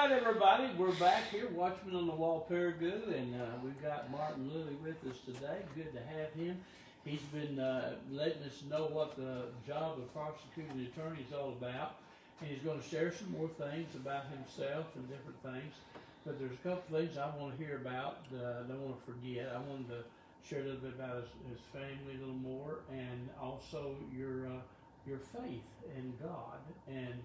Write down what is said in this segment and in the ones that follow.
right, everybody, we're back here, Watchmen on the Wall Paragould, and we've got Martin Lilly with us today. Good to have him. He's been letting us know what the job of prosecuting attorney is all about, and he's going to share some more things about himself and different things. But there's a couple things I want to hear about that I don't want to forget. I wanted to share a little bit about his family a little more, and also your faith in God. And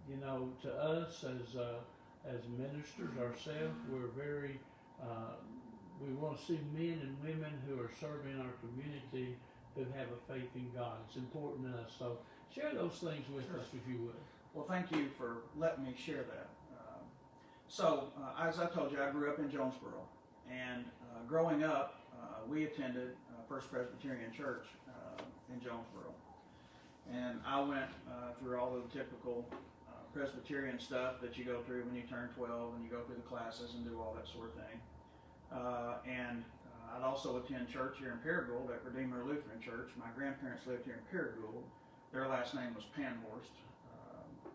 you know, to us as ministers ourselves, we're very we want to see men and women who are serving our community who have a faith in God. It's important to us. So share those things with us, if you would. Well, thank you for letting me share that. As I told you, I grew up in Jonesboro, and growing up, we attended First Presbyterian Church in Jonesboro, and I went through all of the typical Presbyterian stuff that you go through when you turn 12 and you go through the classes and do all that sort of thing. I'd also attend church here in Paragould at Redeemer Lutheran Church. My grandparents lived here in Paragould. Their last name was Panhorst.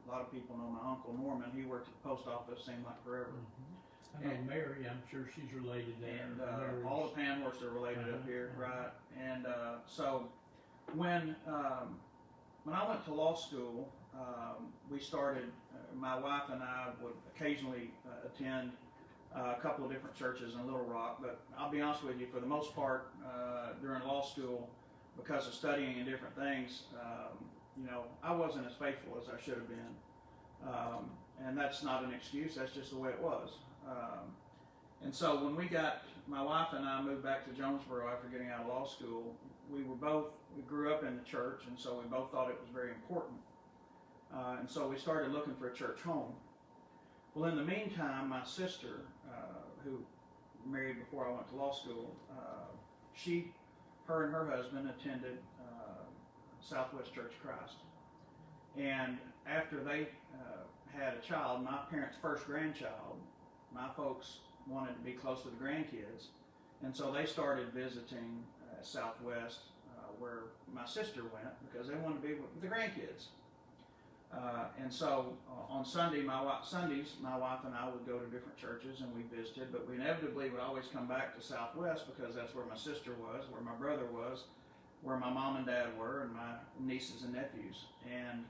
A lot of people know my Uncle Norman. He worked at the post office, seemed like forever. Mm-hmm. I know Mary, I'm sure she's related there. And all the Panhorsts are related up here, right? And so when I went to law school, we started, my wife and I would occasionally attend a couple of different churches in Little Rock, but I'll be honest with you, for the most part, during law school, because of studying and different things, you know, I wasn't as faithful as I should have been. And that's not an excuse, that's just the way it was. And so when my wife and I moved back to Jonesboro after getting out of law school, we grew up in the church, and so we both thought it was very important. And so we started looking for a church home. Well, in the meantime, my sister, who married before I went to law school, her and her husband attended Southwest Church of Christ. And after they had a child, my parents' first grandchild, my folks wanted to be close to the grandkids, and so they started visiting Southwest, where my sister went, because they wanted to be with the grandkids. And so on Sundays, my wife and I would go to different churches and we visited, but we inevitably would always come back to Southwest because that's where my sister was, where my brother was, where my mom and dad were, and my nieces and nephews. And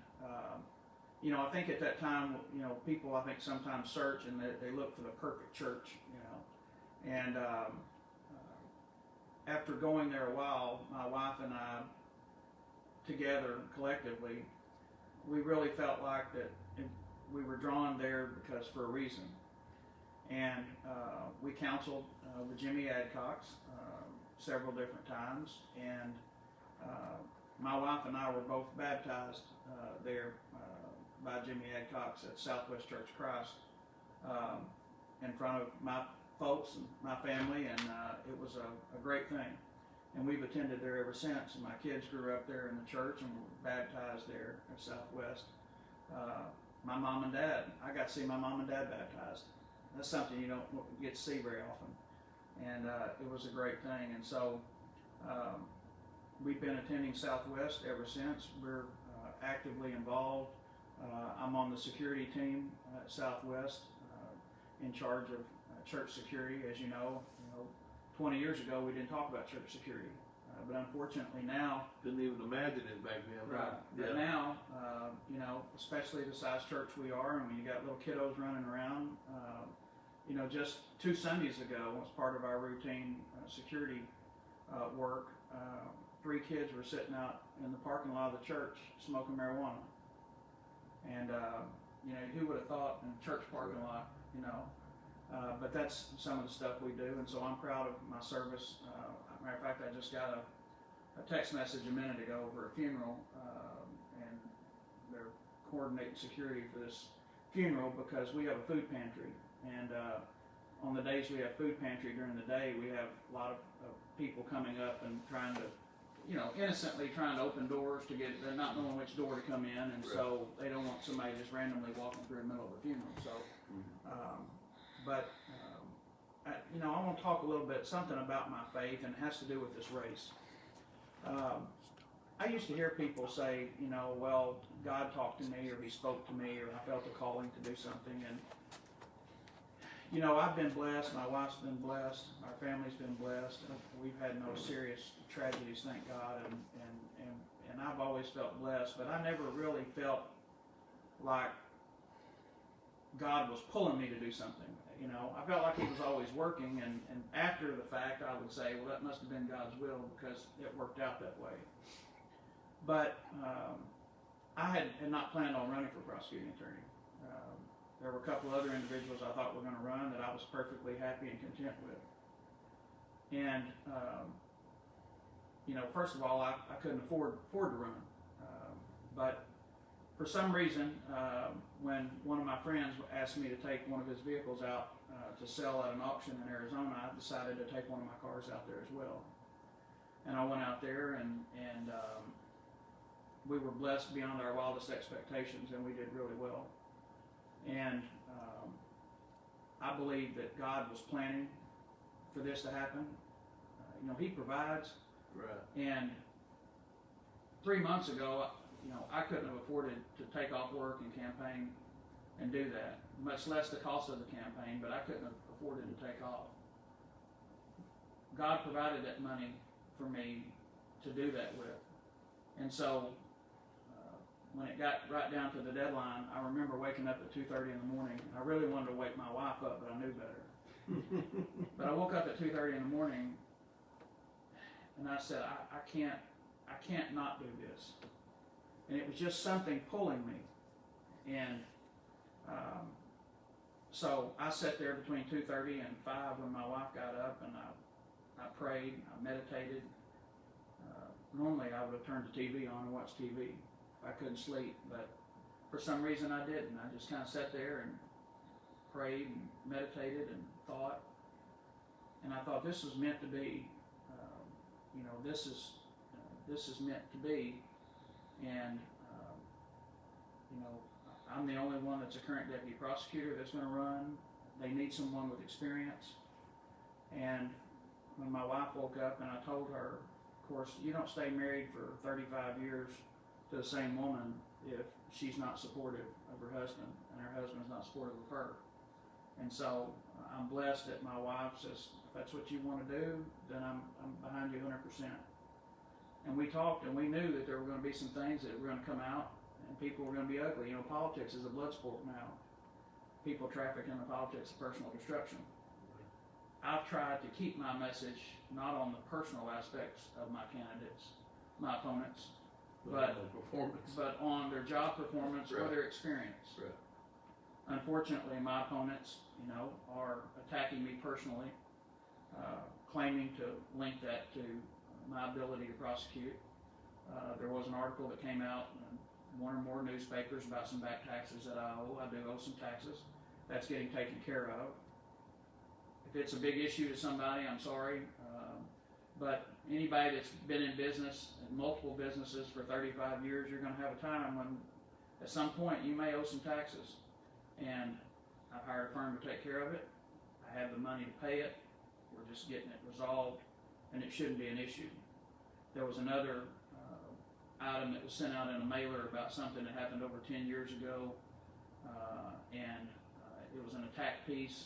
you know, I think at that time, you know, people I think sometimes search and they look for the perfect church, you know. And after going there a while, my wife and I, together collectively, we really felt like that we were drawn there because for a reason. And we counseled with Jimmy Adcox several different times, and my wife and I were both baptized there by Jimmy Adcox at Southwest Church of Christ in front of my folks and my family, and it was a great thing. And we've attended there ever since, and my kids grew up there in the church and were baptized there at Southwest. My mom and dad, I got to see my mom and dad baptized. That's something you don't get to see very often. And it was a great thing. And so we've been attending Southwest ever since. We're actively involved. I'm on the security team at Southwest, in charge of church security. As you know, 20 years ago we didn't talk about church security, but unfortunately now, didn't even imagine it back then. Right. But now, you know, especially the size church we are, and when you got little kiddos running around, you know, just 2 Sundays ago, as part of our routine security work, 3 kids were sitting out in the parking lot of the church smoking marijuana. And you know, who would have thought in a church parking lot, you know? But that's some of the stuff we do, and so I'm proud of my service. Matter of fact, I just got a text message a minute ago over a funeral, and they're coordinating security for this funeral because we have a food pantry. And on the days we have food pantry during the day, we have a lot of people coming up and trying to, you know, innocently trying to open doors to get, they're not knowing which door to come in, and so they don't want somebody just randomly walking through the middle of the funeral. So, you know, I want to talk a little bit, something about my faith, and it has to do with this race. I used to hear people say, you know, well, God talked to me, or He spoke to me, or I felt a calling to do something. And, you know, I've been blessed. My wife's been blessed. Our family's been blessed. We've had no serious tragedies, thank God. And I've always felt blessed, but I never really felt like God was pulling me to do something. You know, I felt like He was always working, and after the fact, I would say, well, that must have been God's will, because it worked out that way. But I had not planned on running for prosecuting attorney. There were a couple other individuals I thought were going to run that I was perfectly happy and content with. And, you know, first of all, I couldn't afford to run. But for some reason, when one of my friends asked me to take one of his vehicles out to sell at an auction in Arizona, I decided to take one of my cars out there as well. And I went out there, and we were blessed beyond our wildest expectations, and we did really well. And I believe that God was planning for this to happen. You know, He provides. Right. And 3 months ago, you know, I couldn't have afforded to take off work and campaign and do that, much less the cost of the campaign, but I couldn't have afforded to take off. God provided that money for me to do that with. And so when it got right down to the deadline, I remember waking up at 2:30 in the morning. I really wanted to wake my wife up, but I knew better. But I woke up at 2:30 in the morning, and I said, I can't not do this. And it was just something pulling me. And so I sat there between 2:30 and 5 when my wife got up, and I prayed, I meditated. Normally I would have turned the TV on and watched TV. I couldn't sleep, but for some reason I didn't. I just kind of sat there and prayed and meditated and thought. And I thought, this was meant to be. You know, this is meant to be. And you know, I'm the only one that's a current deputy prosecutor that's going to run. They need someone with experience. And when my wife woke up and I told her, of course, you don't stay married for 35 years to the same woman if she's not supportive of her husband and her husband's not supportive of her. And so I'm blessed that my wife says, if that's what you want to do, then I'm behind you 100%. And we talked, and we knew that there were going to be some things that were going to come out, and people were going to be ugly. You know, politics is a blood sport now. People traffic in the politics of personal destruction. I've tried to keep my message not on the personal aspects of my candidates, my opponents, but on their job performance or their experience. Right. Unfortunately, my opponents, you know, are attacking me personally, claiming to link that to my ability to prosecute. There was an article that came out in one or more newspapers about some back taxes that I owe. I do owe some taxes. That's getting taken care of. If it's a big issue to somebody, I'm sorry. But anybody that's been in business, in multiple businesses for 35 years, you're going to have a time when at some point you may owe some taxes. And I've hired a firm to take care of it. I have the money to pay it. We're just getting it resolved, and it shouldn't be an issue. There was another item that was sent out in a mailer about something that happened over 10 years ago, and it was an attack piece.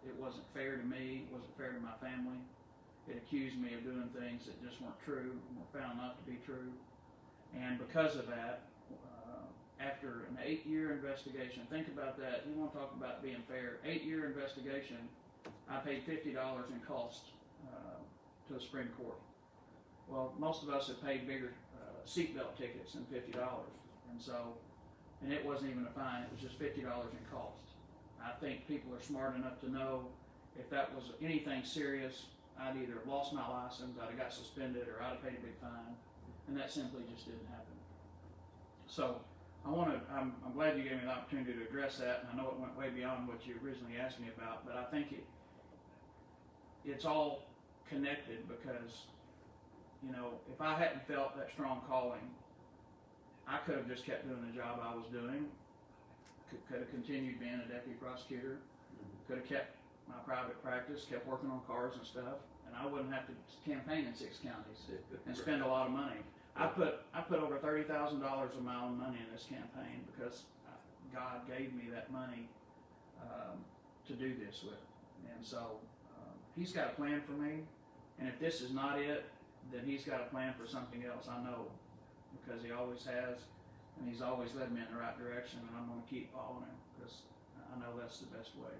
It wasn't fair to me. It wasn't fair to my family. It accused me of doing things that just weren't true and were found not to be true. And because of that, after an 8-year investigation, think about that. You want to talk about being fair. 8-year investigation, I paid $50 in costs to the Supreme Court. Well, most of us have paid bigger seatbelt tickets than $50. And it wasn't even a fine. It was just $50 in cost. I think people are smart enough to know if that was anything serious, I'd either lost my license, I'd have got suspended, or I'd have paid a big fine. And that simply just didn't happen. So I'm glad you gave me the opportunity to address that, and I know it went way beyond what you originally asked me about, but I think it's all connected, because, you know, if I hadn't felt that strong calling, I could have just kept doing the job I was doing, could have continued being a deputy prosecutor, could have kept my private practice, kept working on cars and stuff, and I wouldn't have to campaign in 6 counties and spend a lot of money. I put over $30,000 of my own money in this campaign because God gave me that money to do this with, and so He's got a plan for me. And if this is not it, then He's got a plan for something else. I know, because He always has, and He's always led me in the right direction, and I'm going to keep following Him because I know that's the best way.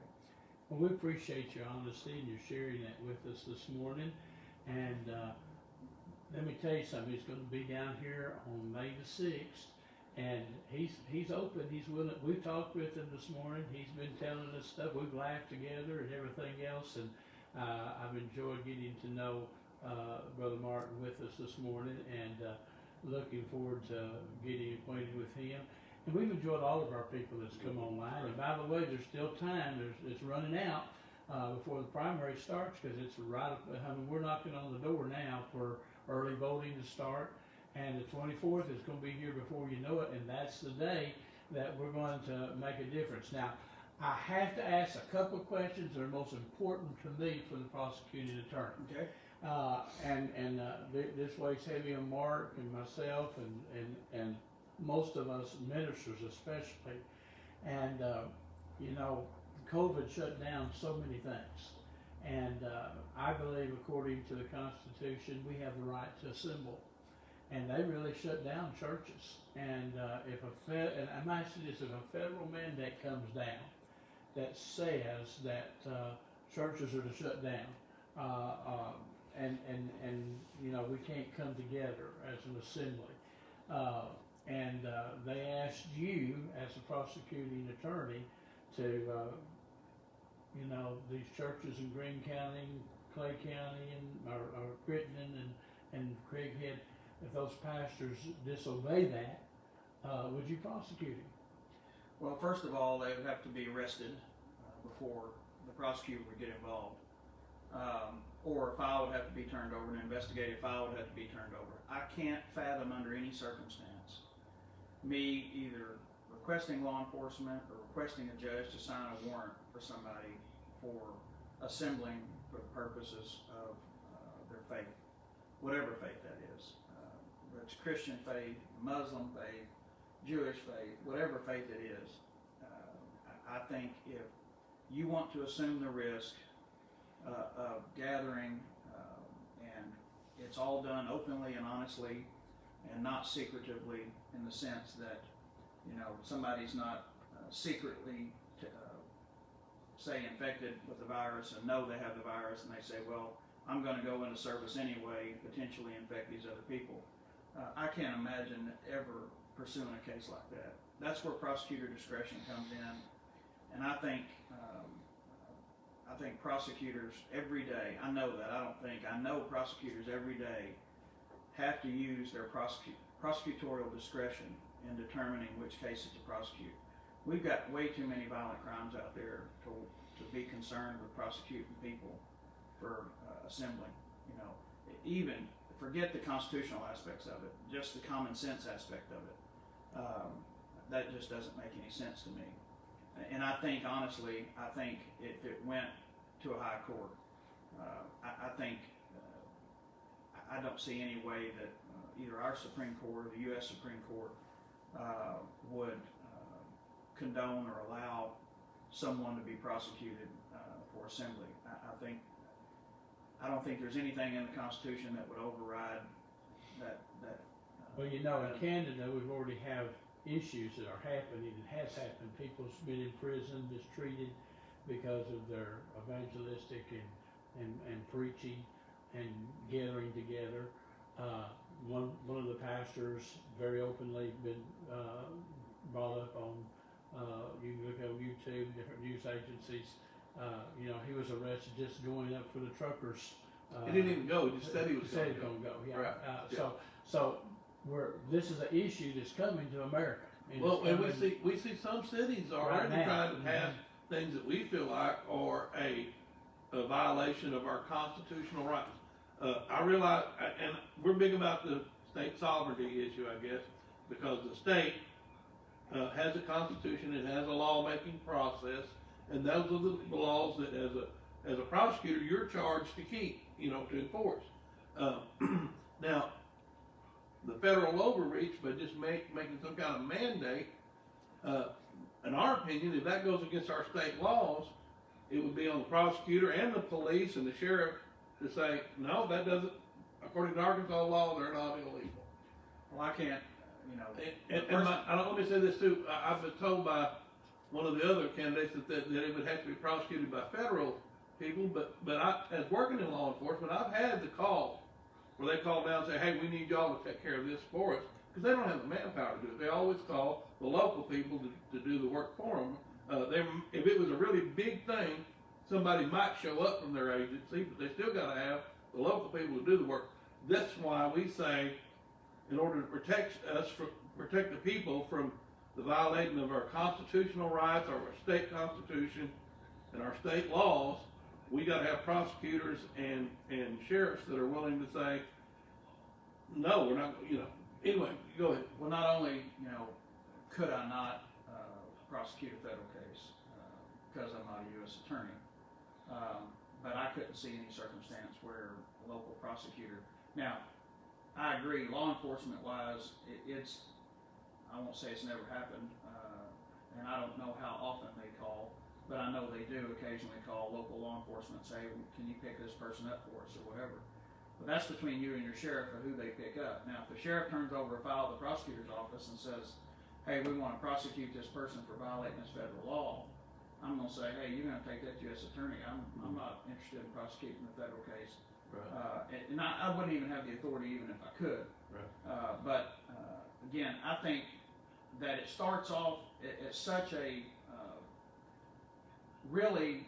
Well, we appreciate your honesty and your sharing that with us this morning. And let me tell you something. He's going to be down here on May the 6th, and he's open. He's willing. We talked with him this morning. He's been telling us stuff. We've laughed together and everything else, and I've enjoyed getting to know Brother Martin with us this morning, and looking forward to getting acquainted with him. And we've enjoyed all of our people that's come online. And by the way, there's still time. It's running out before the primary starts, because it's right up. I mean, we're knocking on the door now for early voting to start. And the 24th is going to be here before you know it. And that's the day that we're going to make a difference. Now, I have to ask a couple of questions that are most important to me for the prosecuting attorney. Okay. This weighs heavy on Mark and myself and most of us ministers especially. And COVID shut down so many things. And I believe, according to the Constitution, we have the right to assemble. And they really shut down churches. And if I'm asking this, if a federal mandate comes down that says that churches are to shut down, and we can't come together as an assembly. They asked you, as a prosecuting attorney, to, these churches in Greene County, Clay County, or Crittenden and Craighead, if those pastors disobey that, would you prosecute them? Well, first of all, they would have to be arrested before the prosecutor would get involved. Or a file would have to be turned over, an investigative file would have to be turned over. I can't fathom under any circumstance me either requesting law enforcement or requesting a judge to sign a warrant for somebody for assembling for the purposes of their faith, whatever faith that is. Whether it's Christian faith, Muslim faith, Jewish faith, whatever faith it is. I think if you want to assume the risk of gathering, and it's all done openly and honestly and not secretively, in the sense that somebody's not secretly say infected with the virus and know they have the virus, and they say, well, I'm going to go into service anyway, potentially infect these other people. I can't imagine ever pursuing a case like that. That's where prosecutor discretion comes in, and I think prosecutors every day, I know prosecutors every day have to use their prosecutorial discretion in determining which cases to prosecute. We've got way too many violent crimes out there to be concerned with prosecuting people for assembling. Even forget the constitutional aspects of it, just the common sense aspect of it. That just doesn't make any sense to me. And I think, honestly, if it went to a high court, I don't see any way that either our Supreme Court or the U.S. Supreme Court would condone or allow someone to be prosecuted for assembly. I don't think there's anything in the Constitution that would override that. Well, in Canada, we've already have issues that are happening. It has happened. People's been in prison, mistreated because of their evangelistic and preaching and gathering together. One of the pastors very openly been brought up on, you can look on YouTube, different news agencies. He was arrested just going up for the truckers. He didn't even go. He just said he was going to go. Yeah. Right. So this is an issue that's coming to America. And we see some cities already trying to pass things that we feel like are a violation of our constitutional rights. I realize, and we're big about the state sovereignty issue, I guess, because the state has a constitution, it has a lawmaking process, and those are the laws that, as a prosecutor, you're charged to keep, to enforce. Now, the federal overreach by just making some kind of mandate. In our opinion, if that goes against our state laws, it would be on the prosecutor and the police and the sheriff to say, no, that doesn't, according to Arkansas law, they're not illegal. Well, I can't, you know. Let me say this too. I've been told by one of the other candidates that it would have to be prosecuted by federal people, but I, as working in law enforcement, I've had the call where they call down and say, hey, we need y'all to take care of this for us, because they don't have the manpower to do it. They always call the local people to do the work for them. If it was a really big thing, somebody might show up from their agency, but they still got to have the local people to do the work. That's why we say, in order to protect the people from the violating of our constitutional rights, our state constitution, and our state laws, we got to have prosecutors and sheriffs that are willing to say, no, we're not, you know. Anyway, go ahead. Well, not only, you know, could I not prosecute a federal case because I'm not a U.S. attorney, but I couldn't see any circumstance where a local prosecutor. Now, I agree, law enforcement wise, it's, I won't say it's never happened, and I don't know how often they call, but I know they do occasionally call local law enforcement and say, can you pick this person up for us or whatever. But that's between you and your sheriff of who they pick up. Now, if the sheriff turns over a file to the prosecutor's office and says, hey, we want to prosecute this person for violating this federal law, I'm going to say, hey, you're going to take that to U.S. attorney. I'm not interested in prosecuting the federal case. Right. And I wouldn't even have the authority even if I could. Right. But again, I think that it starts off at such a really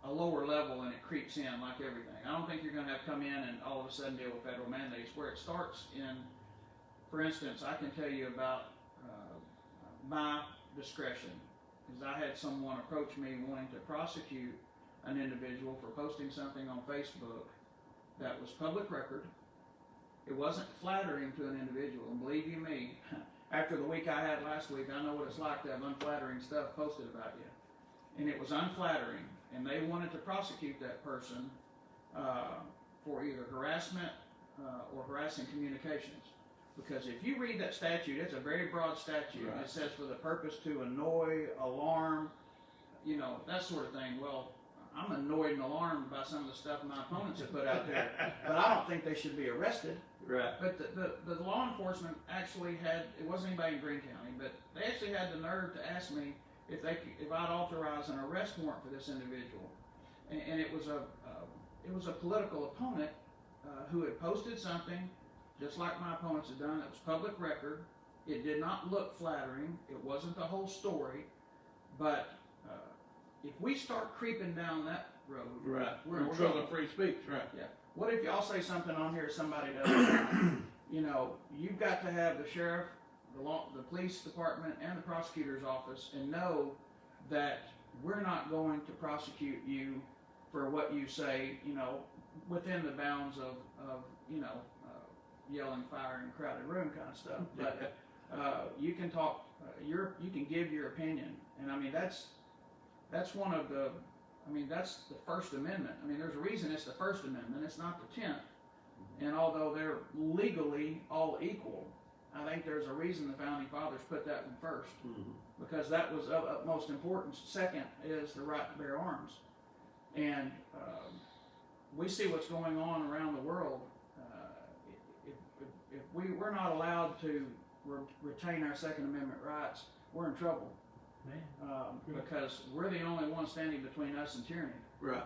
a lower level, and it creeps in like everything. I don't think you're going to have come in and all of a sudden deal with federal mandates. Where it starts in, for instance, I can tell you about my discretion, because I had someone approach me wanting to prosecute an individual for posting something on Facebook that was public record. It wasn't flattering to an individual, and believe you me, after the week I had last week, I know what it's like to have unflattering stuff posted about you. And it was unflattering, and they wanted to prosecute that person for either harassment or harassing communications. Because if you read that statute, it's a very broad statute. Right. It says for the purpose to annoy, alarm, you know, that sort of thing. Well, I'm annoyed and alarmed by some of the stuff my opponents have put out there, but I don't think they should be arrested. Right. But the law enforcement actually had, it wasn't anybody in Greene County, but they actually had the nerve to ask me if I'd authorize an arrest warrant for this individual, and it was a political opponent who had posted something just like my opponents had done. It was public record. It did not look flattering. It wasn't the whole story, but if we start creeping down that road, right, we're in trouble. Free speech, right? Yeah. What if y'all say something on here somebody doesn't? You know, you've got to have the sheriff, the police department, and the prosecutor's office, and know that we're not going to prosecute you for what you say, you know, within the bounds of you know, yelling fire in a crowded room kind of stuff. But you can talk, you can give your opinion, and I mean that's one of the, I mean that's the First Amendment. I mean there's a reason it's the First Amendment. It's not the 10th. And although they're legally all equal, I think there's a reason the Founding Fathers put that one first, because that was of utmost importance. Second is the right to bear arms. And we see what's going on around the world. If we're not allowed to retain our Second Amendment rights, we're in trouble. Because we're the only ones standing between us and tyranny. Right.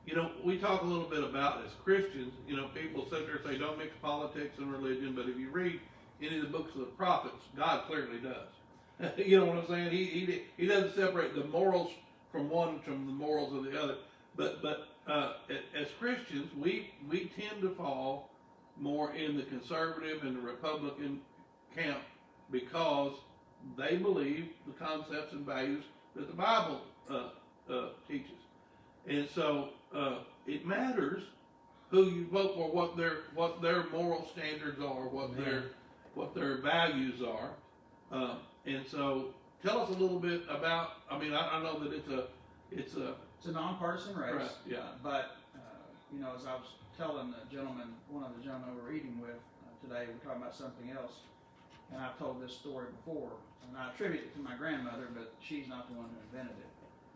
You know, we talk a little bit about as Christians, you know, people sit there and say don't mix politics and religion, but if you read any of the books of the prophets, God clearly does. You know what I'm saying? He doesn't separate the morals from one from the morals of the other. But as Christians, we tend to fall more in the conservative and the Republican camp because they believe the concepts and values that the Bible teaches. And so it matters who you vote for, what their moral standards are, what their values are. And so tell us a little bit about, I mean, I know that it's a nonpartisan race. Right, yeah. But you know, as I was telling one of the gentlemen we were eating with today, we're talking about something else, and I've told this story before, and I attribute it to my grandmother, but she's not the one who invented it.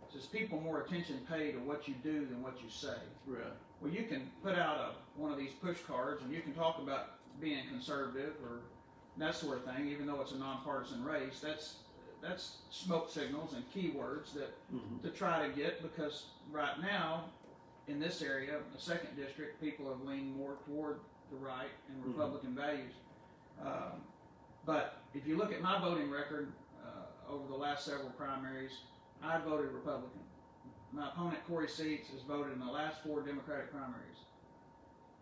It says people more attention pay to what you do than what you say. Right. Well, you can put out one of these push cards, and you can talk about being conservative or that sort of thing, even though it's a nonpartisan race. That's smoke signals and keywords that to try to get, because right now in this area, the second district, people have leaned more toward the right and Republican values. But if you look at my voting record over the last several primaries, I voted Republican. My opponent, Corey Seats, has voted in the last 4 Democratic primaries.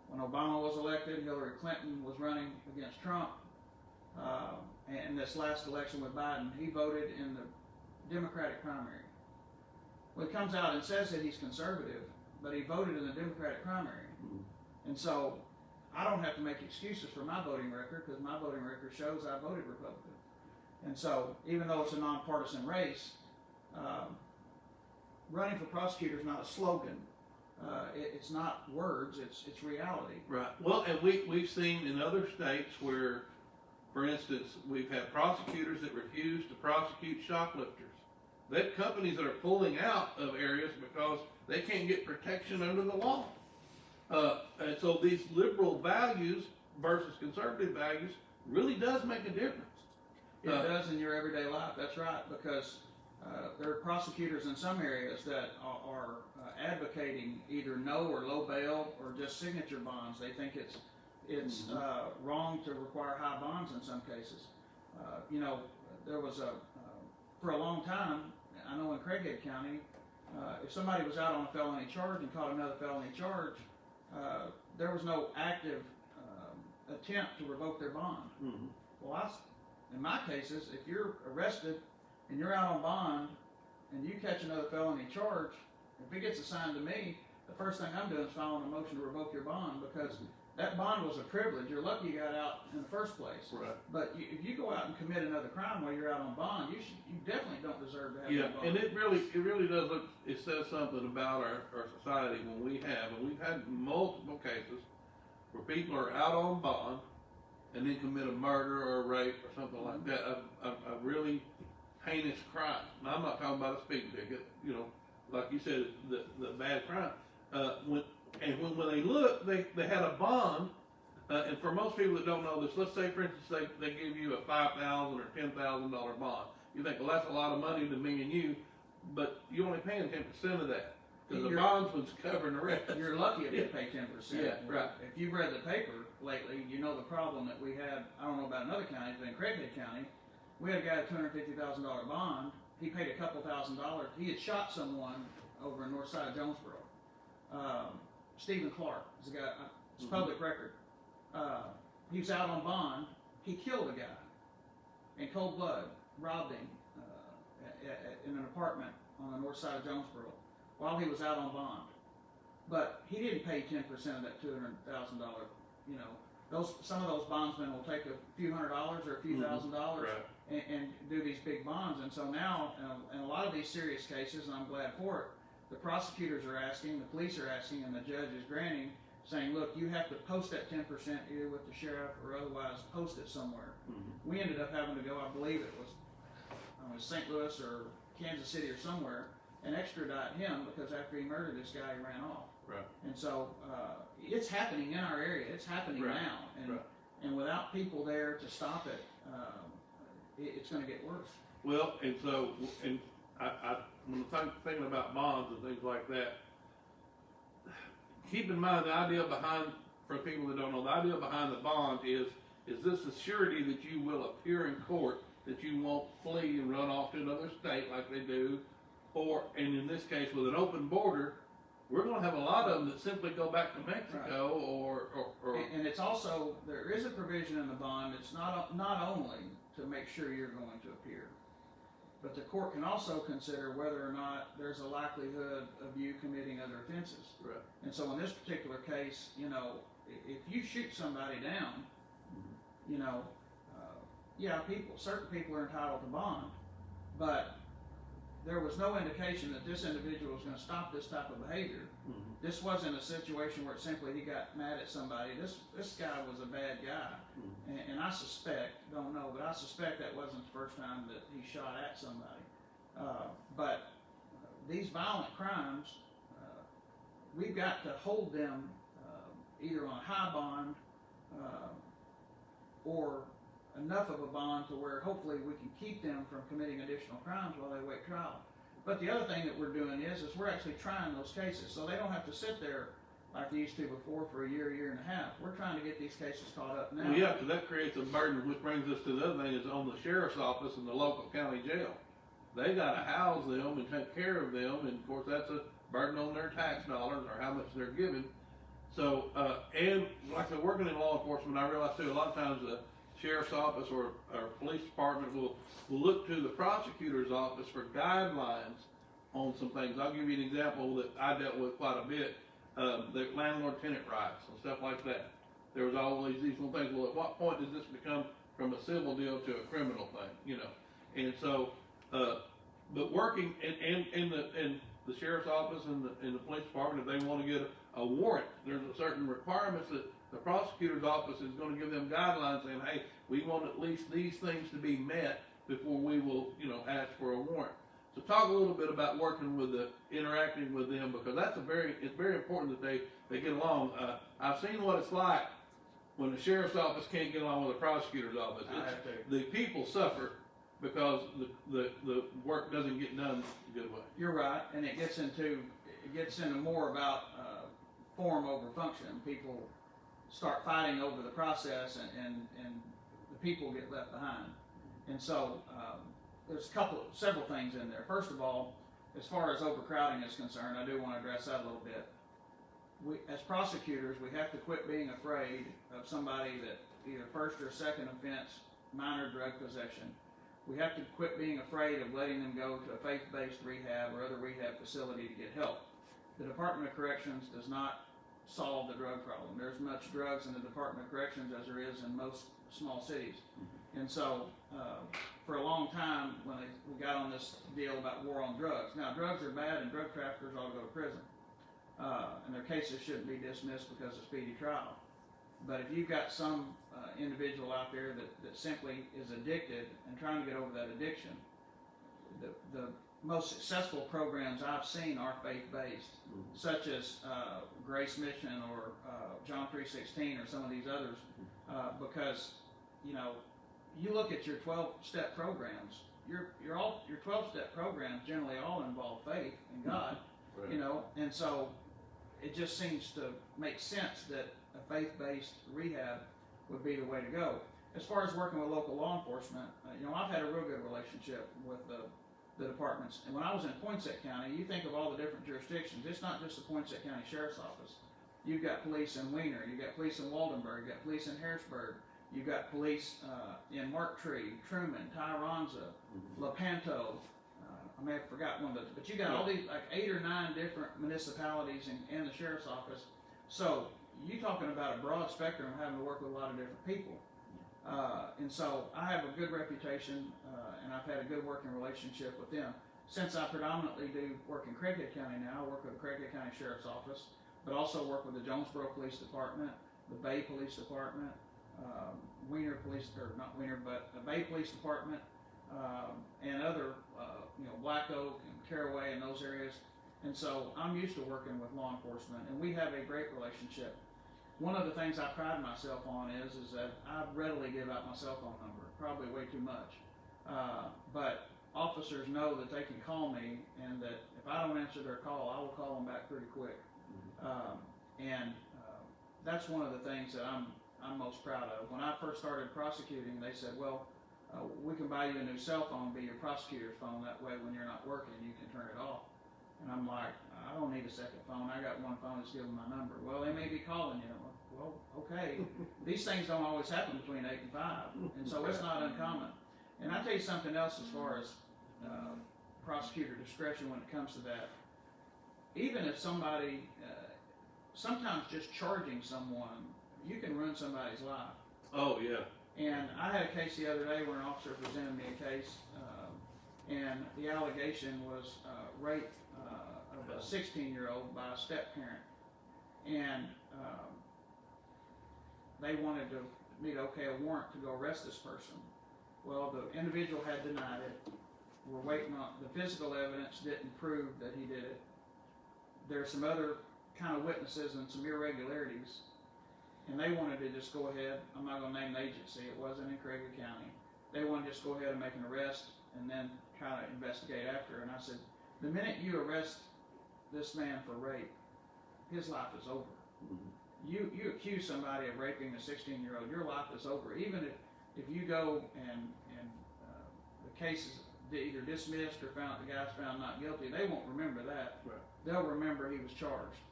When Obama was elected, Hillary Clinton was running against Trump. And this last election with Biden, he voted in the Democratic primary. Well, he comes out and says that he's conservative, but he voted in the Democratic primary. And so I don't have to make excuses for my voting record, because my voting record shows I voted Republican. And so even though it's a nonpartisan race, running for prosecutor is not a slogan. It's not words, it's reality. Right. Well, and we've seen in other states where, for instance, we've had prosecutors that refuse to prosecute shoplifters. That companies that are pulling out of areas because they can't get protection under the law. And so these liberal values versus conservative values really does make a difference. It does in your everyday life, that's right, because there are prosecutors in some areas that are advocating either no or low bail or just signature bonds. They think it's wrong to require high bonds in some cases. There was for a long time, I know in Craighead County, if somebody was out on a felony charge and caught another felony charge, there was no active attempt to revoke their bond. Well, in my cases, if you're arrested and you're out on bond and you catch another felony charge, if it gets assigned to me, the first thing I'm doing is filing a motion to revoke your bond, because that bond was a privilege. You're lucky you got out in the first place. Right. But if you go out and commit another crime while you're out on bond, you definitely don't deserve to have that bond. And it really does look. It says something about our society when we've had multiple cases where people are out on bond and then commit a murder or a rape or something like that, a really heinous crime. Now, I'm not talking about a speeding ticket, like you said, the bad crime. When they look, they had a bond, and for most people that don't know this, let's say, for instance, they give you a $5,000 or $10,000 bond. You think, well, that's a lot of money to me and you, but you're only paying 10% of that, because the bondsman's covering the rest. You're lucky if you pay 10%. Yeah, right. If you've read the paper lately, you know the problem that we had. I don't know about another county, but in Craighead County, we had a guy at $250,000 bond. He paid a couple $1,000. He had shot someone over in north side of Jonesboro. Stephen Clark is a guy. It's public record. He was out on bond. He killed a guy in cold blood, robbed him in an apartment on the north side of Jonesboro while he was out on bond. But he didn't pay 10% of that $200,000. Some of those bondsmen will take a few $100s or a few $1,000s and do these big bonds. And so now, in a lot of these serious cases, and I'm glad for it, the prosecutors are asking, the police are asking, and the judge is granting, saying, look, you have to post that 10% either with the sheriff or otherwise post it somewhere. We ended up having to go, I believe it was St. Louis or Kansas City or somewhere, and extradite him, because after he murdered this guy, he ran off. Right. And so it's happening in our area. It's happening now. And without people there to stop it, it's going to get worse. Well, and so, I when I'm thinking about bonds and things like that, keep in mind the idea behind, for people that don't know, the idea behind the bond is this a surety that you will appear in court, that you won't flee and run off to another state like they do, and in this case with an open border, we're going to have a lot of them that simply go back to Mexico or and it's also, there is a provision in the bond. It's not only to make sure you're going to appear, but the court can also consider whether or not there's a likelihood of you committing other offenses. Right. And so in this particular case, if you shoot somebody down, certain people are entitled to bond, but there was no indication that this individual was gonna stop this type of behavior. Mhm. This wasn't a situation where simply he got mad at somebody. This guy was a bad guy. And I suspect, don't know, but I suspect that wasn't the first time that he shot at somebody. But these violent crimes, we've got to hold them either on a high bond or enough of a bond to where hopefully we can keep them from committing additional crimes while they wait trial. But the other thing that we're doing is we're actually trying those cases, so they don't have to sit there like they used to before for a year and a half. We're trying to get these cases caught up now. Well, yeah, because that creates a burden, which brings us to the other thing, is on the sheriff's office and the local county jail. They gotta house them and take care of them, and of course, that's a burden on their tax dollars or how much they're given. So, and like I said, working in law enforcement, I realize too, a lot of times the sheriff's office or police department will look to the prosecutor's office for guidelines on some things. I'll give you an example that I dealt with quite a bit, the landlord-tenant rights and stuff like that. There was always these little things, well, at what point does this become from a civil deal to a criminal thing, you know? And so, but working in the sheriff's office and the police department, if they want to get a warrant, there's a certain requirements that the prosecutor's office is going to give them guidelines saying, hey, we want at least these things to be met before we will, you know, ask for a warrant. So talk a little bit about working with interacting with them, because that's it's very important that they get along. I've seen what it's like when the sheriff's office can't get along with the prosecutor's office. The people suffer because the work doesn't get done a good way. You're right, and it gets into more about form over function. People start fighting over the process, and the people get left behind. And so there's several things in there. First of all, as far as overcrowding is concerned, I do want to address that a little bit. As prosecutors, we have to quit being afraid of somebody that either first or second offense, minor drug possession. We have to quit being afraid of letting them go to a faith-based rehab or other rehab facility to get help. The Department of Corrections does not solve the drug problem. There's much drugs in the Department of Corrections as there is in most small cities. And so, for a long time, when we got on this deal about war on drugs. Now, drugs are bad and drug traffickers ought to go to prison. And their cases shouldn't be dismissed because of speedy trial. But if you've got some individual out there that simply is addicted and trying to get over that addiction, the most successful programs I've seen are faith-based, such as Grace Mission or John 3:16 or some of these others, because, you know, you look at your 12-step programs, your 12-step programs generally all involve faith in God, right. You know, and so it just seems to make sense that a faith-based rehab would be the way to go. As far as working with local law enforcement, you know, I've had a real good relationship with the departments. And when I was in Poinsett County, you think of all the different jurisdictions. It's not just the Poinsett County Sheriff's Office. You've got police in Wiener, you've got police in Waldenburg, you've got police in Harrisburg, you've got police in Marktree, Truman, Tyronza, Lepanto. I may have forgotten one of those, but you got all these, like 8 or 9 different municipalities in the Sheriff's Office. So you're talking about a broad spectrum of having to work with a lot of different people. And so I have a good reputation, and I've had a good working relationship with them. Since I predominantly do work in Craighead County now, I work with the Craighead County Sheriff's Office, but also work with the Jonesboro Police Department, the Bay Police Department, Wiener Police, or not Wiener, but the Bay Police Department, and other, you know, Black Oak and Caraway and those areas. And so I'm used to working with law enforcement, and we have a great relationship. One of the things I pride myself on is that I readily give out my cell phone number, probably way too much. But officers know that they can call me, and that if I don't answer their call, I will call them back pretty quick. And that's one of the things that I'm most proud of. When I first started prosecuting, they said, well, we can buy you a new cell phone, be your prosecutor's phone. That way, when you're not working, you can turn it off. And I'm like, I don't need a second phone. I got one phone that's giving my number. Well, they may be calling you. Well, okay. These things don't always happen between 8 and 5, and so it's not uncommon. And I'll tell you something else as far as prosecutor discretion when it comes to that. Even if somebody, sometimes just charging someone, you can ruin somebody's life. Oh, yeah. And I had a case the other day where an officer presented me a case, and the allegation was rape of a 16-year-old by a step-parent. And they wanted me to okay a warrant to go arrest this person. Well, the individual had denied it. We're waiting on, the physical evidence didn't prove that he did it. There are some other kind of witnesses and some irregularities, and they wanted to just go ahead. I'm not going to name the agency. It wasn't in Craig County. They wanted to just go ahead and make an arrest and then kind of investigate after. And I said, the minute you arrest this man for rape, his life is over. Mm-hmm. You accuse somebody of raping a 16-year-old, your life is over. Even if you go and the case is either dismissed or the guy's found not guilty, they won't remember that. Right. They'll remember he was charged.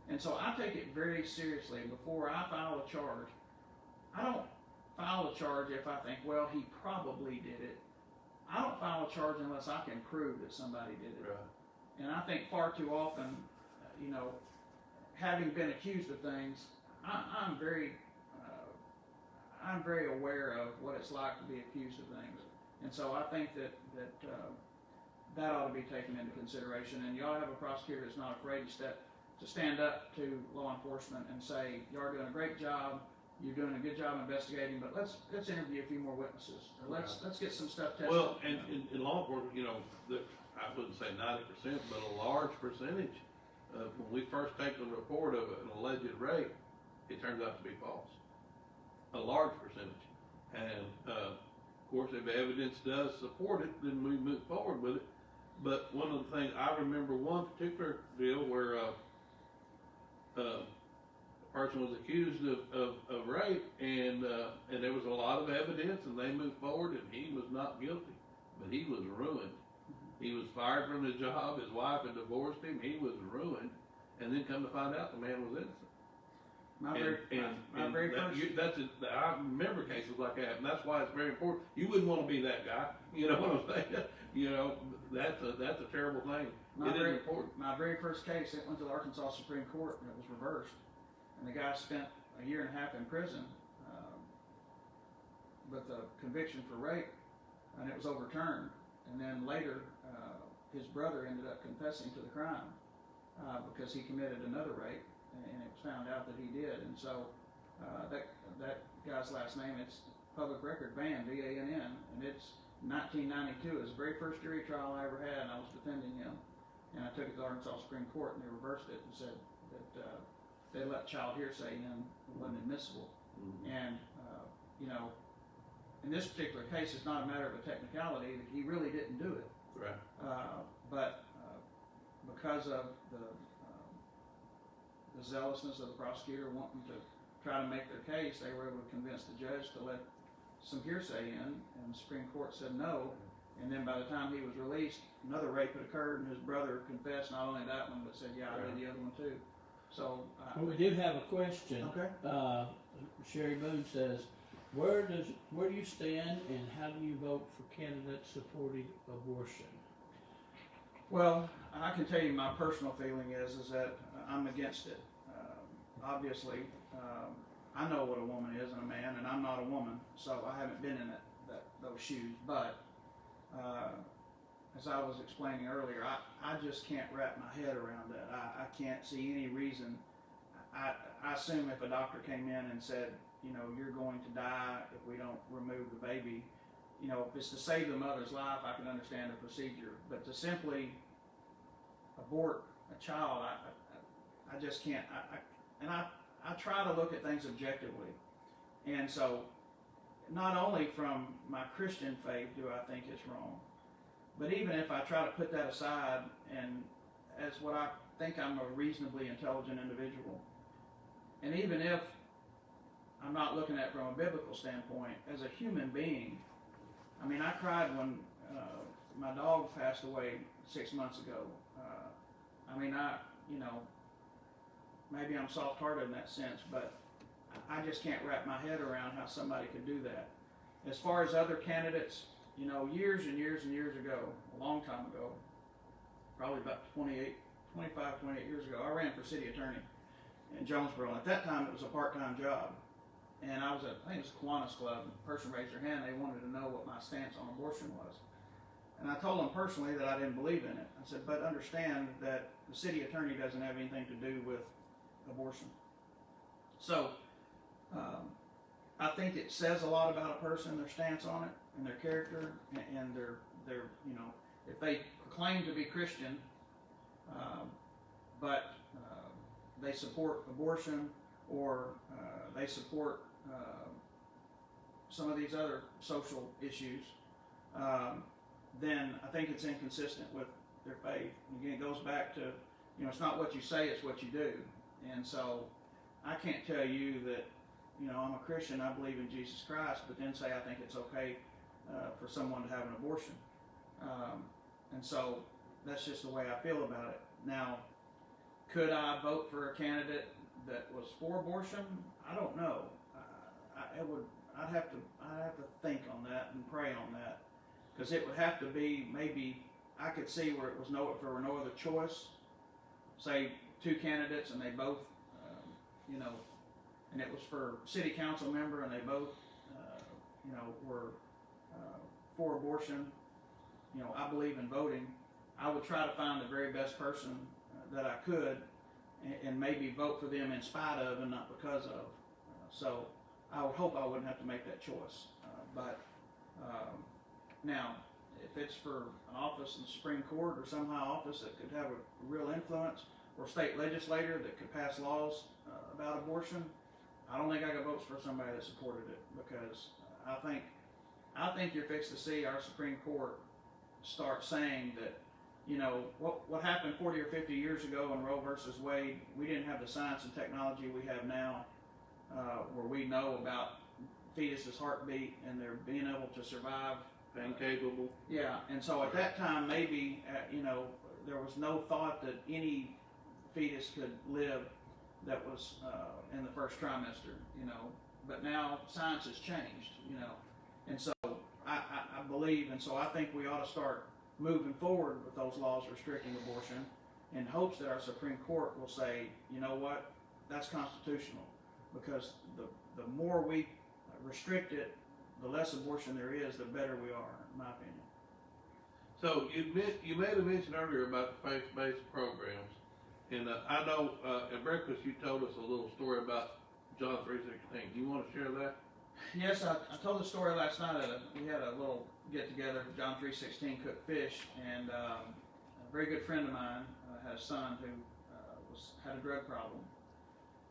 And so I take it very seriously. Before I file a charge, I don't file a charge if I think, well, he probably did it. I don't file a charge unless I can prove that somebody did it. Right. And I think far too often, having been accused of things, I'm very aware of what it's like to be accused of things. And so I think that ought to be taken into consideration. And you ought to have a prosecutor that's not afraid to stand up to law enforcement and say, you are doing a great job, you're doing a good job investigating, but let's interview a few more witnesses, or let's get some stuff tested. Well, and in law enforcement, I wouldn't say 90%, but a large percentage, when we first take a report of an alleged rape, it turns out to be false. A large percentage. And of course, if evidence does support it, then we move forward with it. But one of the things, I remember one particular deal where a person was accused of rape, and there was a lot of evidence, and they moved forward, and he was not guilty, but he was ruined. He was fired from his job. His wife had divorced him. He was ruined, and then come to find out the man was innocent. I remember cases like that, and that's why it's very important. You wouldn't want to be that guy. You know what I'm saying? That's a terrible thing. It is important. My very first case, it went to the Arkansas Supreme Court, and it was reversed. And the guy spent a year and a half in prison with a conviction for rape, and it was overturned. And then later, his brother ended up confessing to the crime because he committed another rape, and it was found out that he did. And so that guy's last name, it's public record, Vann, V-A-N-N, and it's 1992. It was the very first jury trial I ever had, and I was defending him. And I took it to the Arkansas Supreme Court, and they reversed it and said that they let child hearsay in, it wasn't admissible. Mm-hmm. And, in this particular case, it's not a matter of a technicality. He really didn't do it. Right. But because of the zealousness of the prosecutor wanting to try to make their case, they were able to convince the judge to let some hearsay in, and the Supreme Court said no. And then by the time he was released, another rape had occurred, and his brother confessed not only that one, but said, yeah, I did the other one too. So well, we do have a question. Okay. Sherry Boone says, where do you stand, and how do you vote for candidates supporting abortion? Well, I can tell you my personal feeling is that I'm against it. Obviously, I know what a woman is and a man, and I'm not a woman, so I haven't been in those shoes. But as I was explaining earlier, I just can't wrap my head around that. I can't see any reason. I assume if a doctor came in and said, you're going to die if we don't remove the baby, if it's to save the mother's life, I can understand the procedure. But to simply abort a child, I just can't. I try to look at things objectively. And so, not only from my Christian faith do I think it's wrong, but even if I try to put that aside, and as what I think I'm a reasonably intelligent individual, and even if I'm not looking at it from a biblical standpoint, as a human being, I mean, I cried when my dog passed away 6 months ago. Maybe I'm soft-hearted in that sense, but I just can't wrap my head around how somebody could do that. As far as other candidates, years and years and years ago, a long time ago, probably about 25, 28 years ago, I ran for city attorney in Jonesboro. And at that time, it was a part-time job. And I was at, I think it was Kiwanis Club, and a person raised their hand, they wanted to know what my stance on abortion was. And I told him personally that I didn't believe in it. I said, but understand that the city attorney doesn't have anything to do with abortion. So, I think it says a lot about a person, their stance on it, and their character, and their you know, if they proclaim to be Christian, but they support abortion, or they support some of these other social issues, then I think it's inconsistent with their faith. Again, it goes back to, you know, it's not what you say, it's what you do. And so I can't tell you that, you know, I'm a Christian, I believe in Jesus Christ, but then say I think it's okay for someone to have an abortion. And so that's just the way I feel about it. Now, could I vote for a candidate that was for abortion? I don't know. I'd have to think on that and pray on that, because it would have to be, maybe I could see where if there were no other choice, say 2 candidates and they both, you know, and it was for city council member and they both, you know, were for abortion. You know, I believe in voting. I would try to find the very best person that I could, and maybe vote for them in spite of and not because of. So I would hope I wouldn't have to make that choice. But now, if it's for an office in the Supreme Court or some high office that could have a real influence, or state legislator that could pass laws about abortion, I don't think I could vote for somebody that supported it, because I think you're fixed to see our Supreme Court start saying that, you know, what happened 40 or 50 years ago in Roe versus Wade, we didn't have the science and technology we have now, where we know about fetus's heartbeat and they're being able to survive. Incapable. Yeah, and so at that time, maybe, you know, there was no thought that any fetus could live that was in the first trimester, you know. But now science has changed, you know. And so I believe, and so I think we ought to start moving forward with those laws restricting abortion, in hopes that our Supreme Court will say, you know what, that's constitutional, because the more we restrict it, the less abortion there is, the better we are, in my opinion. So you made a mention earlier about the faith-based programs, and I know at breakfast you told us a little story about John 3:16. Do you want to share that? Yes, I told the story last night. We had a little get-together, John 3:16, cook fish, and a very good friend of mine had a son who had a drug problem.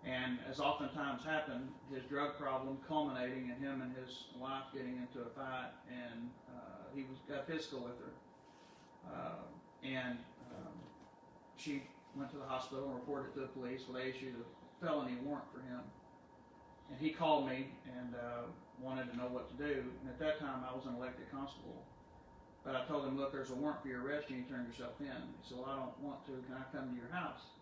And as oftentimes happened, his drug problem culminating in him and his wife getting into a fight, and he got physical with her. And she went to the hospital and reported it to the police. Well, they issued a felony warrant for him. And he called me and wanted to know what to do. And at that time, I was an elected constable. But I told him, look, there's a warrant for your arrest, and you turn yourself in. He said, well, I don't want to. Can I come to your house?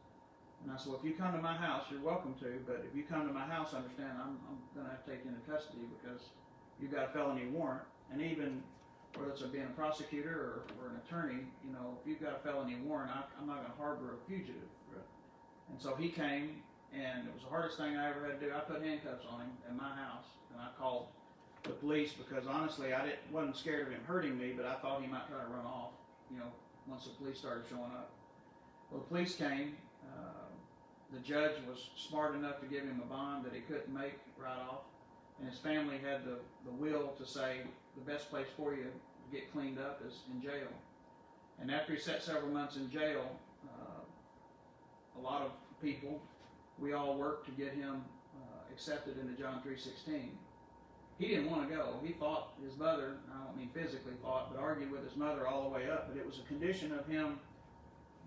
And I said, well, if you come to my house, you're welcome to. But if you come to my house, understand, I'm going to have to take you into custody, because you've got a felony warrant. And even whether it's being a prosecutor or an attorney, you know, if you've got a felony warrant, I'm not going to harbor a fugitive. Right. And so he came. And it was the hardest thing I ever had to do. I put handcuffs on him in my house, and I called the police, because honestly, wasn't scared of him hurting me, but I thought he might try to run off, you know, once the police started showing up. Well, the police came. The judge was smart enough to give him a bond that he couldn't make right off, and his family had the will to say the best place for you to get cleaned up is in jail. And after he sat several months in jail, a lot of people, we all worked to get him accepted into John 3:16. He didn't want to go. He fought his mother, I don't mean physically fought, but argued with his mother all the way up. But it was a condition of him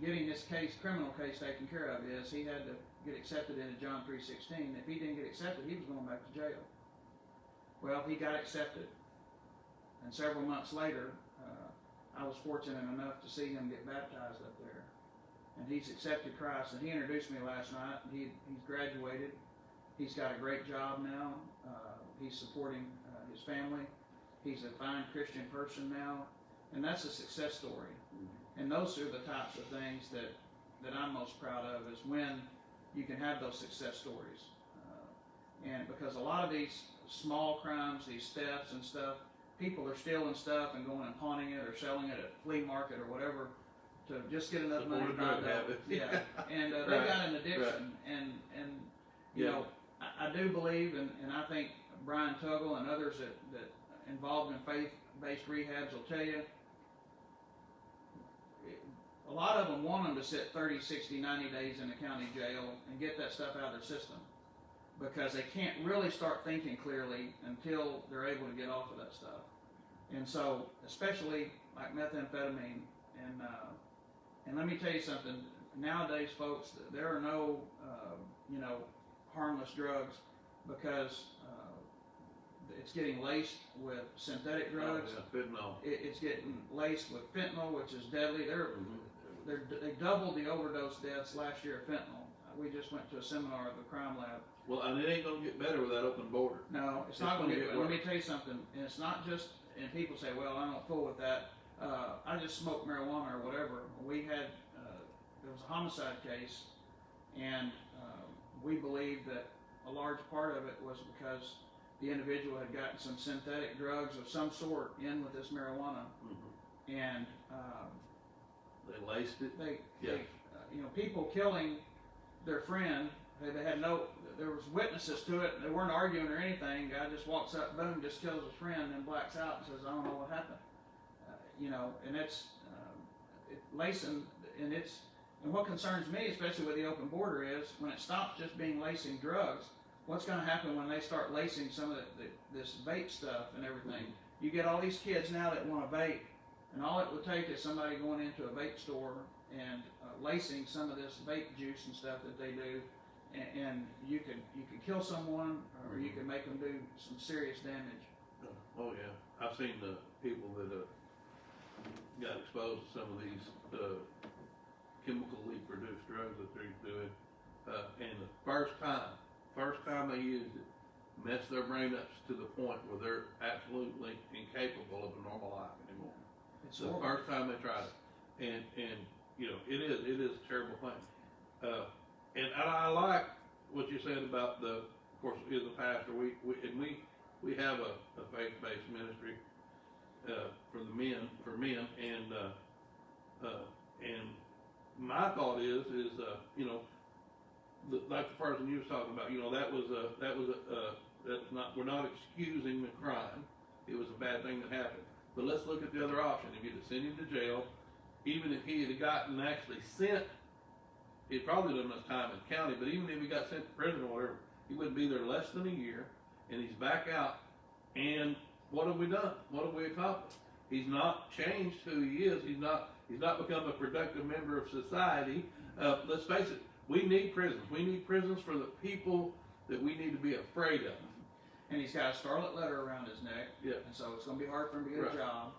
getting this criminal case taken care of, is he had to get accepted into John 3:16. If he didn't get accepted, he was going back to jail. Well, he got accepted. And several months later, I was fortunate enough to see him get baptized up there. And he's accepted Christ, and he introduced me last night. He's graduated. He's got a great job now. He's supporting his family. He's a fine Christian person now, and that's a success story. And those are the types of things that I'm most proud of, is when you can have those success stories. And because a lot of these small crimes, these thefts and stuff, people are stealing stuff and going and pawning it or selling it at flea market or whatever to just get enough money to buy dope. Yeah, and they Right. got an addiction, and you Yeah. know, I do believe, and I think Brian Tuggle and others that involved in faith-based rehabs will tell you, a lot of them want them to sit 30, 60, 90 days in the county jail and get that stuff out of their system, because they can't really start thinking clearly until they're able to get off of that stuff. And so, especially like methamphetamine, and let me tell you something, nowadays, folks, there are no, harmless drugs, because it's getting laced with synthetic drugs. Oh, yeah, fentanyl. It's getting laced with fentanyl, which is deadly. They doubled the overdose deaths last year of fentanyl. We just went to a seminar at the crime lab. Well, and it ain't gonna get better with that open border. No, it's not going to get better. Let me tell you something, and it's not just, and people say, well, I don't fool with that. I just smoke marijuana or whatever. We had, there was a homicide case, and we believe that a large part of it was because the individual had gotten some synthetic drugs of some sort in with this marijuana, and They laced it. People killing their friend. They had there was witnesses to it. They weren't arguing or anything. Guy just walks up, boom, just kills his friend, and blacks out and says, "I don't know what happened." And it's lacing, and what concerns me, especially with the open border, is when it stops just being lacing drugs. What's going to happen when they start lacing some of this vape stuff and everything? You get all these kids now that want to vape, and all it would take is somebody going into a vape store and lacing some of this vape juice and stuff that they do, and you could kill someone, or you can make them do some serious damage. Oh yeah, I've seen the people that got exposed to some of these chemically produced drugs that they're doing, and the first time they used it, messed their brain up to the point where they're absolutely incapable of a normal life anymore. It's The horrible. first time they tried it, and it is a terrible thing. And I like what you said about of course, as a pastor, we have a faith-based ministry for men, and my thought is like the person you was talking about, that's not, we're not excusing the crime. It was a bad thing that happened. But let's look at the other option. If you'd have sent him to jail, even if he had gotten actually sent, he'd probably done much time in the county, but even if he got sent to prison or whatever, he wouldn't be there less than a year, and he's back out. And what have we done? What have we accomplished? He's not changed who he is. He's not become a productive member of society. Let's face it, we need prisons. We need prisons for the people that we need to be afraid of. And he's got a scarlet letter around his neck, Yeah. and so it's going to be hard for him to get Right. a job.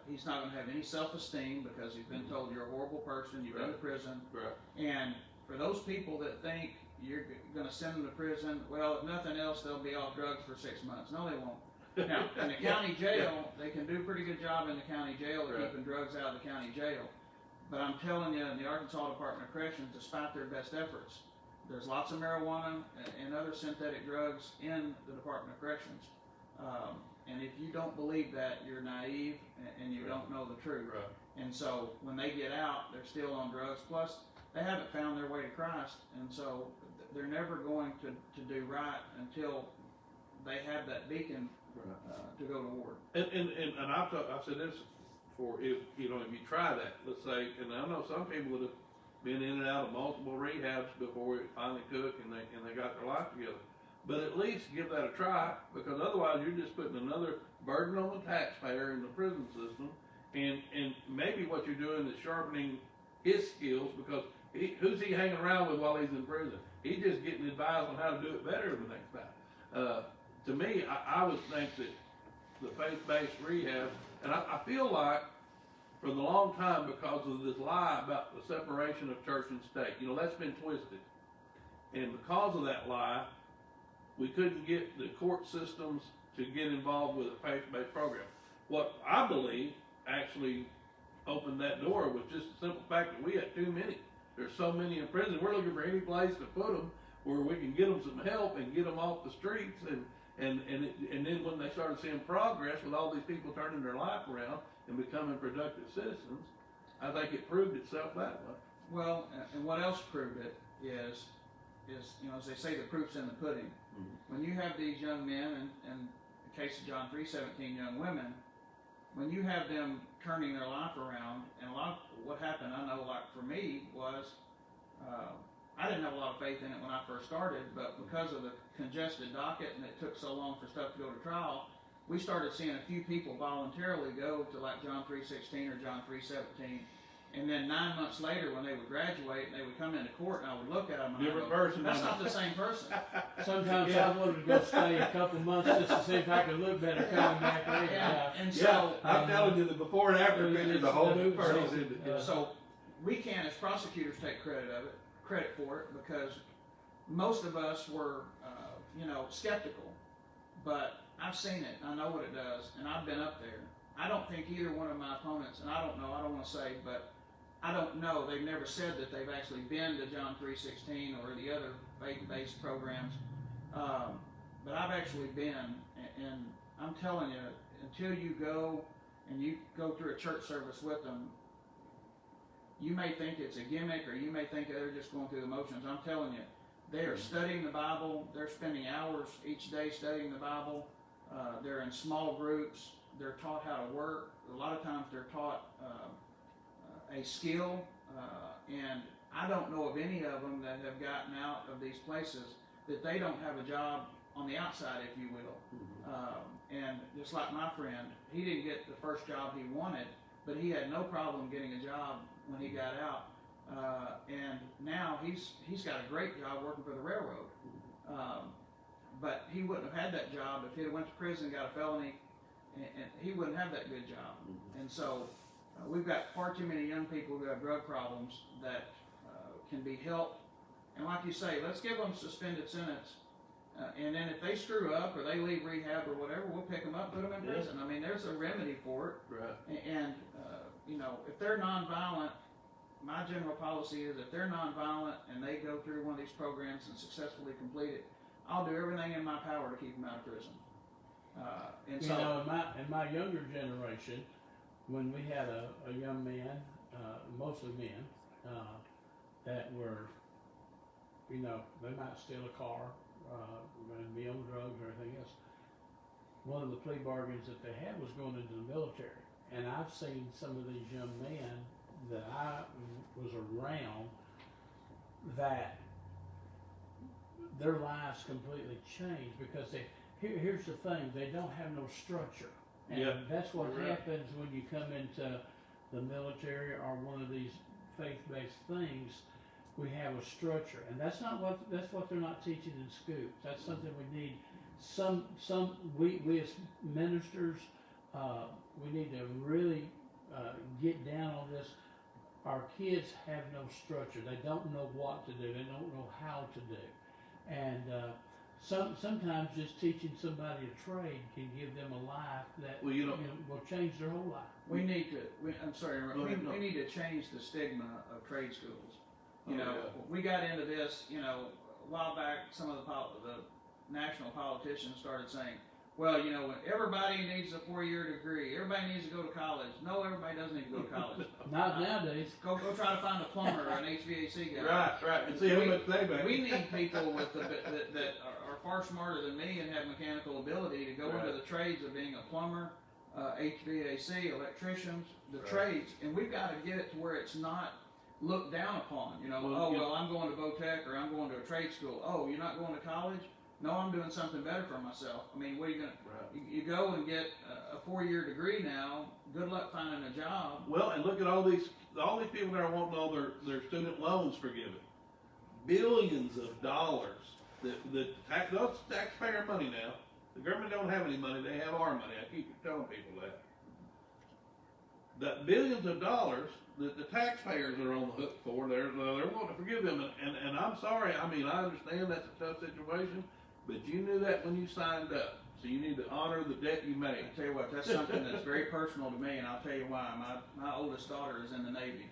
He's not going to have any self-esteem because he's been told you're a horrible person, you've been to prison. Right. And for those people that think you're going to send them to prison, well, if nothing else, they'll be off drugs for 6 months. No, they won't. Now, in the county jail, they can do a pretty good job in the county jail of Right. keeping drugs out of the county jail. But I'm telling you, in the Arkansas Department of Corrections, despite their best efforts, there's lots of marijuana and other synthetic drugs in the Department of Corrections. And if you don't believe that, you're naive and you don't know the truth. Right. And so when they get out, they're still on drugs. Plus, they haven't found their way to Christ, and so they're never going to do right until they have that beacon to go toward. And I've said this for if you try that, let's say, and I know some people that have been in and out of multiple rehabs before it finally took and they got their life together. But at least give that a try, because otherwise you're just putting another burden on the taxpayer in the prison system, and maybe what you're doing is sharpening his skills, because who's he hanging around with while he's in prison? He's just getting advice on how to do it better the next time. To me, I would think that the faith-based rehab, and I feel like for the long time, because of this lie about the separation of church and state, that's been twisted. And because of that lie, we couldn't get the court systems to get involved with a faith-based program. What I believe actually opened that door was just the simple fact that we had too many. There's so many in prison. We're looking for any place to put them where we can get them some help and get them off the streets And then when they started seeing progress with all these people turning their life around and becoming productive citizens, I think it proved itself that way. Well, and what else proved it is, you know, as they say, the proof's in the pudding. Mm-hmm. When you have these young men, and in the case of John 3:17, young women, when you have them turning their life around, and a lot of what happened, I know, like for me, was I didn't have a lot of faith in it when I first started, but because of the congested docket and it took so long for stuff to go to trial, we started seeing a few people voluntarily go to like John 3:16 or John 3:17. And then 9 months later, when they would graduate and they would come into court, and I would look at them and Different I go, person. that's not the same person. Sometimes Yeah. I wanted to go stay a couple months just to see if I could look better coming back later. And Yeah, so, I'm telling you, the before and after picture is a whole new person. so we can't, as prosecutors, take credit for it, because most of us were, you know, skeptical. But I've seen it, I know what it does, and I've been up there. I don't think either one of my opponents, and I don't know, I don't want to say, but I don't know, they've never said that they've actually been to John 3:16 or the other faith-based programs. But I've actually been, and I'm telling you, until you go and you go through a church service with them, you may think it's a gimmick, or you may think they're just going through the motions. I'm telling you, they are studying the Bible. They're spending hours each day studying the Bible. They're in small groups. They're taught how to work. A lot of times they're taught a skill, and I don't know of any of them that have gotten out of these places that they don't have a job on the outside, if you will. And just like my friend, he didn't get the first job he wanted, but he had no problem getting a job when he got out. And now he's got a great job working for the railroad. But he wouldn't have had that job if he had went to prison, got a felony, and he wouldn't have that good job. And so we've got far too many young people who have drug problems that can be helped. And like you say, let's give them suspended sentence. And then if they screw up or they leave rehab or whatever, we'll pick them up, put them in prison. I mean, there's a remedy for it. Right. And you know, if they're nonviolent, my general policy is if they're nonviolent and they go through one of these programs and successfully complete it, I'll do everything in my power to keep them out of prison. And You so, know, in my younger generation, when we had a young man, mostly men, that were, you know, they might steal a car, and be on drugs or anything else. One of the plea bargains that they had was going into the military. And I've seen some of these young men that I was around that their lives completely changed because here's the thing, they don't have no structure. And that's what happens when you come into the military or one of these faith-based things. We have a structure, and that's what they're not teaching in schools. That's something we need. We as ministers, we need to really get down on this. Our kids have no structure. They don't know what to do. They don't know how to do. And sometimes just teaching somebody a trade can give them a life that will change their whole life. we need to need to change the stigma of trade schools. You know, we got into this, you know, a while back. Some of the national politicians started saying, well, you know, everybody needs a 4-year degree. Everybody needs to go to college. No, everybody doesn't need to go to college. Not nowadays. Go try to find a plumber or an HVAC guy. Right. And see how much they make. We need people that are far smarter than me and have mechanical ability to go into the trades of being a plumber, HVAC, electricians, the trades. And we've got to get it to where it's not looked down upon. You know, I'm going to Votech or I'm going to a trade school. Oh, you're not going to college? No, I'm doing something better for myself. I mean, what are you going to, you go and get a 4-year degree now, good luck finding a job. Well, and look at all these people that are wanting all their student loans forgiven. Billions of dollars. That's taxpayer money now. The government don't have any money, they have our money. I keep telling people that. That billions of dollars that the taxpayers are on the hook for, they're wanting to forgive them. And I'm sorry, I mean, I understand that's a tough situation, but you knew that when you signed up. So you need to honor the debt you made. I tell you what, that's something that's very personal to me, and I'll tell you why. My oldest daughter is in the Navy.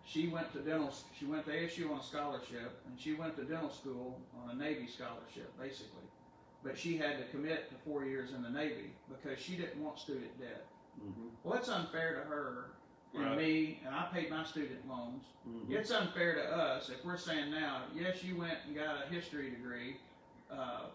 She went to ASU on a scholarship, and she went to dental school on a Navy scholarship, basically. but she had to commit to 4 years in the Navy because she didn't want student debt. Mm-hmm. Well, it's unfair to her and Right. me, and I paid my student loans. Mm-hmm. It's unfair to us if we're saying now, yes, you went and got a history degree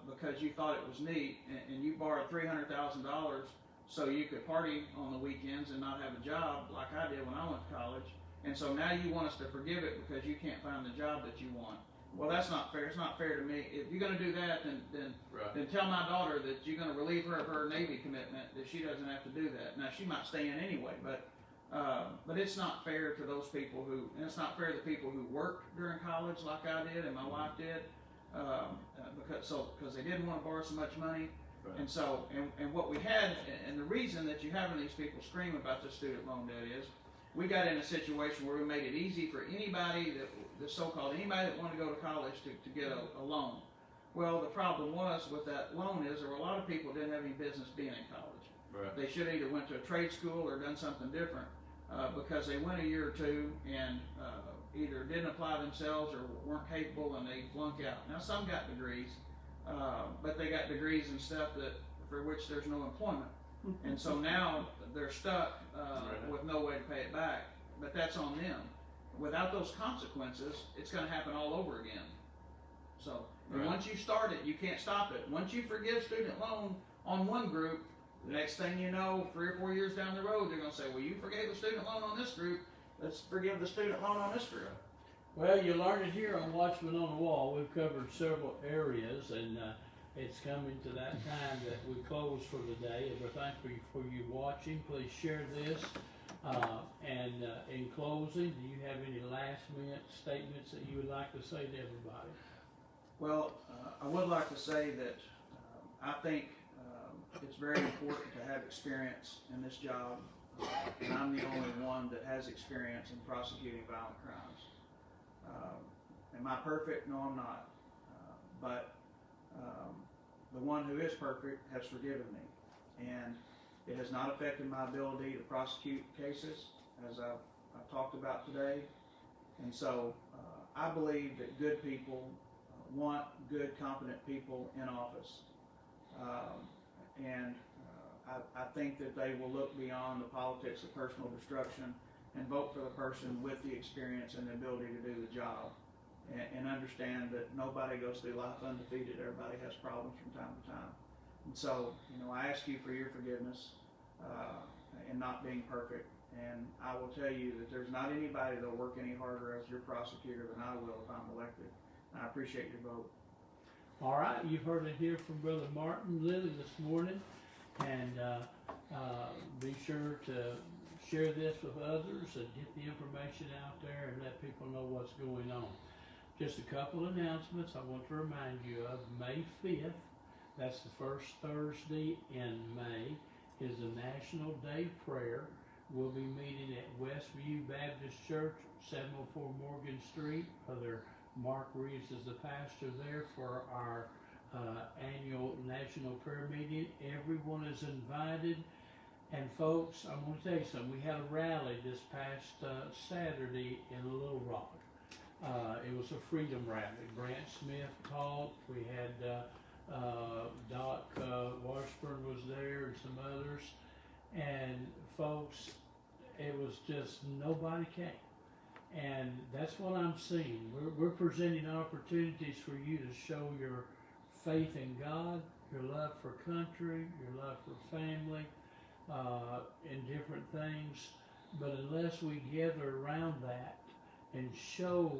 because you thought it was neat, and you borrowed $300,000 so you could party on the weekends and not have a job like I did when I went to college. And so now you want us to forgive it because you can't find the job that you want. Well, that's not fair. It's not fair to me. If you're going to do that, then tell my daughter that you're going to relieve her of her Navy commitment, that she doesn't have to do that. Now, she might stay in anyway, but it's not fair to those people who, and it's not fair to the people who worked during college like I did and my wife did, because they didn't want to borrow so much money. Right. And so, and what we had, and the reason that you're having these people scream about the student loan debt is, we got in a situation where we made it easy for anybody anybody that wanted to go to college to get a loan. Well, the problem was with that loan is there were a lot of people who didn't have any business being in college. Right. They should have either went to a trade school or done something different because they went a year or two and either didn't apply themselves or weren't capable and they flunk out. Now some got degrees, but they got degrees in stuff for which there's no employment. And so now they're stuck with no way to pay it back. But that's on them. Without those consequences, it's going to happen all over again. So once you start it, you can't stop it. Once you forgive student loan on one group, the next thing you know, 3 or 4 years down the road, they're going to say, well, you forgave the student loan on this group. Let's forgive the student loan on this group. Well, you learned it here on Watchmen on the Wall. We've covered several areas, and it's coming to that time that we close for the day. And we're thankful for you watching. Please share this. And in closing, do you have any last-minute statements that you would like to say to everybody? Well, I would like to say that I think it's very important to have experience in this job. And I'm the only one that has experience in prosecuting violent crimes. Am I perfect? No, I'm not. But the one who is perfect has forgiven me. And it has not affected my ability to prosecute cases, as I've talked about today. And so I believe that good people want good, competent people in office. I think that they will look beyond the politics of personal destruction and vote for the person with the experience and the ability to do the job. And understand that nobody goes through life undefeated. Everybody has problems from time to time. And so, I ask you for your forgiveness in not being perfect. And I will tell you that there's not anybody that will work any harder as your prosecutor than I will if I'm elected. And I appreciate your vote. All right, you've heard it here from Brother Martin Lilly this morning. And be sure to share this with others and get the information out there and let people know what's going on. Just a couple announcements I want to remind you of. May 5th, that's the first Thursday in May, is the National Day of Prayer. We'll be meeting at Westview Baptist Church, 704 Morgan Street. Brother Mark Reeves is the pastor there for our annual National Prayer Meeting. Everyone is invited. And folks, I'm going to tell you something. We had a rally this past Saturday in Little Rock. It was a freedom rally. Brant Smith talked. We had Doc Washburn was there and some others. And folks, it was just nobody came. And that's what I'm seeing. We're presenting opportunities for you to show your faith in God, your love for country, your love for family, in different things. But unless we gather around that and show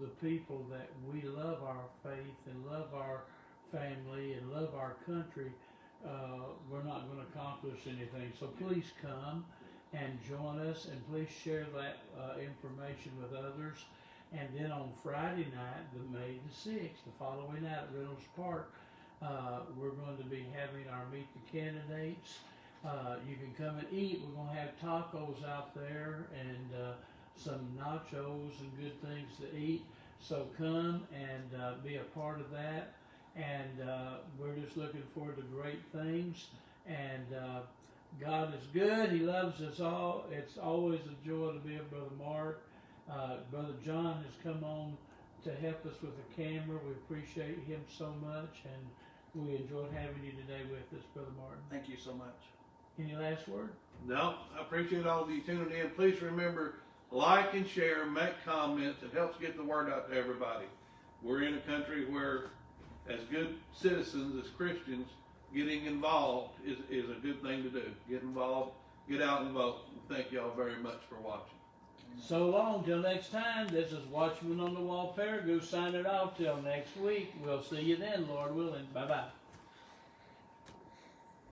the people that we love our faith and love our family and love our country, we're not going to accomplish anything. So please come and join us, and please share that information with others. And then on Friday night, May the 6th, the following night at Reynolds Park, we're going to be having our Meet the Candidates. You can come and eat. We're going to have tacos out there and some nachos and good things to eat. So come and be a part of that. And we're just looking forward to great things. And God is good. He loves us all. It's always a joy to be with Brother Mark. Brother John has come on to help us with the camera. We appreciate him so much. And We enjoyed having you today with us, Brother Martin. Thank you so much. Any last word? No, I appreciate all of you tuning in. Please remember, like and share, make comments. It helps get the word out to everybody. We're in a country where, as good citizens, as Christians, getting involved is a good thing to do. Get involved, get out and vote. Thank y'all very much for watching. So long, till next time. This is Watchmen on the Wall Paragoose signing off till next week. We'll see you then, Lord willing. Bye-bye.